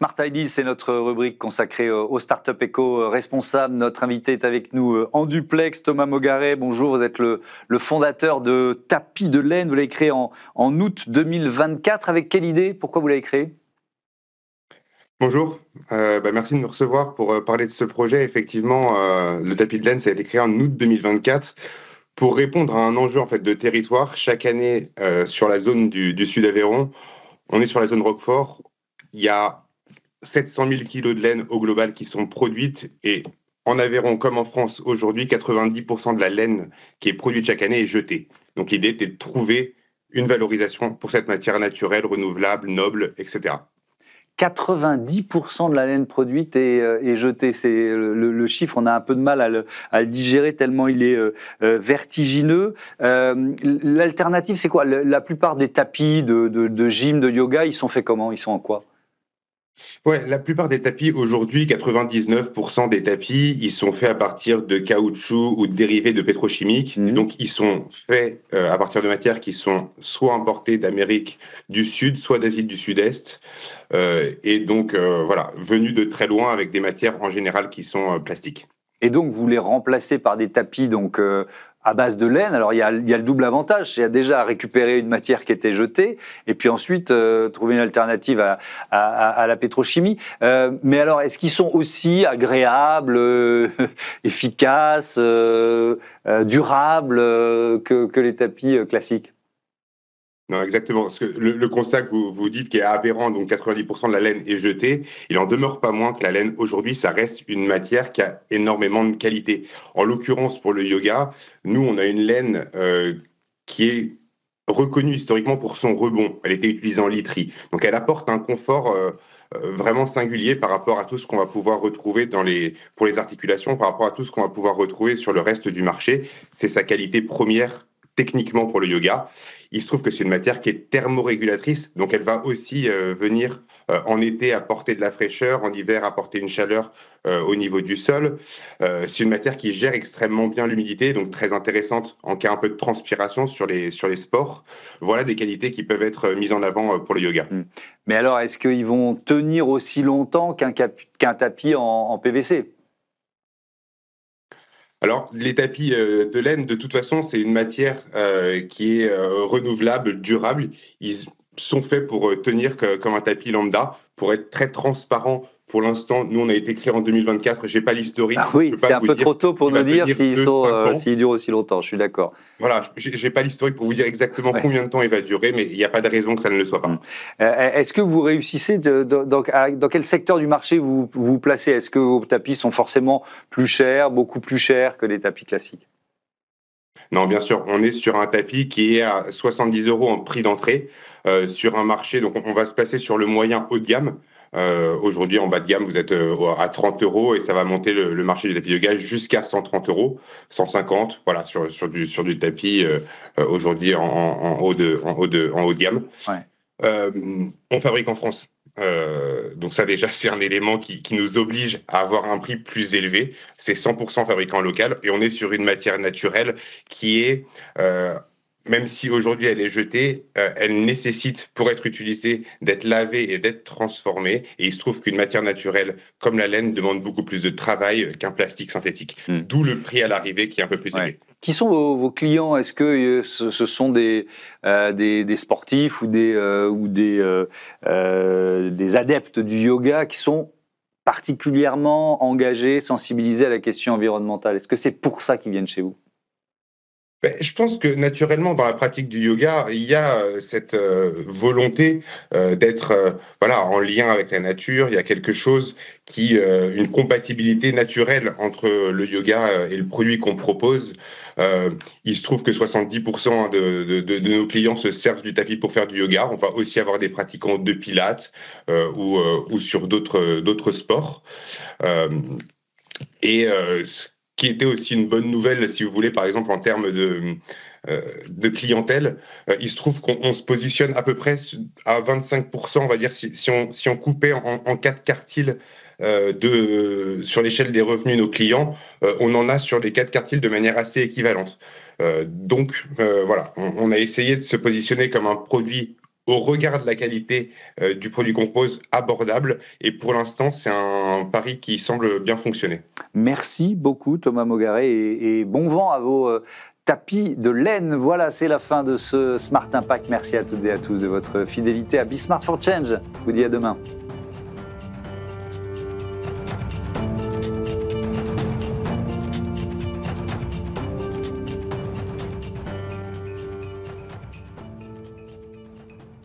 Smart Ideas, c'est notre rubrique consacrée aux startups éco-responsables. Notre invité est avec nous en duplex, Thomas Mogaret. Bonjour, vous êtes le fondateur de Tapis de laine. Vous l'avez créé en août 2024. Avec quelle idée? Pourquoi vous l'avez créé? Bonjour, merci de nous recevoir pour parler de ce projet. Effectivement, le tapis de laine, ça a été créé en août 2024 pour répondre à un enjeu en fait, de territoire. Chaque année, sur la zone du Sud Aveyron, on est sur la zone Roquefort, il y a 700 000 kilos de laine au global qui sont produites et en Aveyron comme en France aujourd'hui, 90% de la laine qui est produite chaque année est jetée. Donc l'idée était de trouver une valorisation pour cette matière naturelle, renouvelable, noble, etc. 90% de la laine produite est jetée. C'est le chiffre, on a un peu de mal à le digérer tellement il est vertigineux. L'alternative, c'est quoi? La plupart des tapis de gym, de yoga, ils sont faits comment? Ils sont en quoi? Ouais, la plupart des tapis aujourd'hui, 99% des tapis, ils sont faits à partir de caoutchouc ou de dérivés de pétrochimiques. Et donc, ils sont faits à partir de matières qui sont soit importées d'Amérique du Sud, soit d'Asie du Sud-Est. Voilà, venus de très loin avec des matières en général qui sont plastiques. Et donc, vous les remplacez par des tapis à base de laine. Alors, il y a le double avantage. Il y a déjà récupérer une matière qui était jetée et puis ensuite trouver une alternative à la pétrochimie. Mais alors, est-ce qu'ils sont aussi agréables, efficaces, durables que les tapis classiques? Non, exactement. Parce que le constat que vous dites qui est aberrant, donc 90% de la laine est jetée, il en demeure pas moins que la laine, aujourd'hui, ça reste une matière qui a énormément de qualité. En l'occurrence, pour le yoga, nous, on a une laine qui est reconnue historiquement pour son rebond. Elle était utilisée en literie. Donc, elle apporte un confort vraiment singulier par rapport à tout ce qu'on va pouvoir retrouver pour les articulations, par rapport à tout ce qu'on va pouvoir retrouver sur le reste du marché. C'est sa qualité première techniquement pour le yoga. Il se trouve que c'est une matière qui est thermorégulatrice, donc elle va aussi venir en été apporter de la fraîcheur, en hiver apporter une chaleur au niveau du sol. C'est une matière qui gère extrêmement bien l'humidité, donc très intéressante en cas un peu de transpiration sur les sports. Voilà des qualités qui peuvent être mises en avant pour le yoga. Mais alors, est-ce qu'ils vont tenir aussi longtemps qu'un tapis en PVC? Alors, les tapis de laine, de toute façon, c'est une matière qui est renouvelable, durable. Ils sont faits pour tenir comme un tapis lambda, pour être très transparent. Pour l'instant, nous, on a été créé en 2024. Je n'ai pas l'historique. Ah oui, c'est un peu trop tôt pour nous dire s'ils durent aussi longtemps, je suis d'accord. Voilà, je n'ai pas l'historique pour vous dire exactement combien de temps il va durer, mais il n'y a pas de raison que ça ne le soit pas. Est-ce que vous réussissez, dans quel secteur du marché vous vous placez? Est-ce que vos tapis sont forcément plus chers, beaucoup plus chers que les tapis classiques? Non, bien sûr, on est sur un tapis qui est à 70 € en prix d'entrée, sur un marché, donc on va se placer sur le moyen haut de gamme. Aujourd'hui, en bas de gamme, vous êtes à 30 € et ça va monter le marché du tapis de yoga jusqu'à 130 €, 150, voilà, sur du tapis aujourd'hui en haut de gamme. Ouais. On fabrique en France. Donc ça déjà, c'est un élément qui nous oblige à avoir un prix plus élevé. C'est 100% fabriqué en local et on est sur une matière naturelle qui est... même si aujourd'hui elle est jetée, elle nécessite pour être utilisée d'être lavée et d'être transformée. Et il se trouve qu'une matière naturelle comme la laine demande beaucoup plus de travail qu'un plastique synthétique. D'où le prix à l'arrivée qui est un peu plus élevé. Qui sont vos clients? Est-ce que ce sont des sportifs ou des adeptes du yoga qui sont particulièrement engagés, sensibilisés à la question environnementale? Est-ce que c'est pour ça qu'ils viennent chez vous? Je pense que naturellement, dans la pratique du yoga, il y a cette volonté d'être en lien avec la nature. Il y a quelque chose une compatibilité naturelle entre le yoga et le produit qu'on propose. Il se trouve que 70% de nos clients se servent du tapis pour faire du yoga. On va aussi avoir des pratiquants de pilates ou sur d'autres sports. Ce qui était aussi une bonne nouvelle, si vous voulez, par exemple en termes de clientèle, il se trouve qu'on se positionne à peu près à 25%, on va dire, si on coupait en 4 quartiles sur l'échelle des revenus nos clients, on en a sur les 4 quartiles de manière assez équivalente. Voilà, on a essayé de se positionner comme un produit au regard de la qualité du produit qu'on propose, abordable. Et pour l'instant, c'est un pari qui semble bien fonctionner. Merci beaucoup Thomas Mogaret et bon vent à vos tapis de laine. Voilà, c'est la fin de ce Smart Impact. Merci à toutes et à tous de votre fidélité à Be Smart for Change. Je vous dis à demain.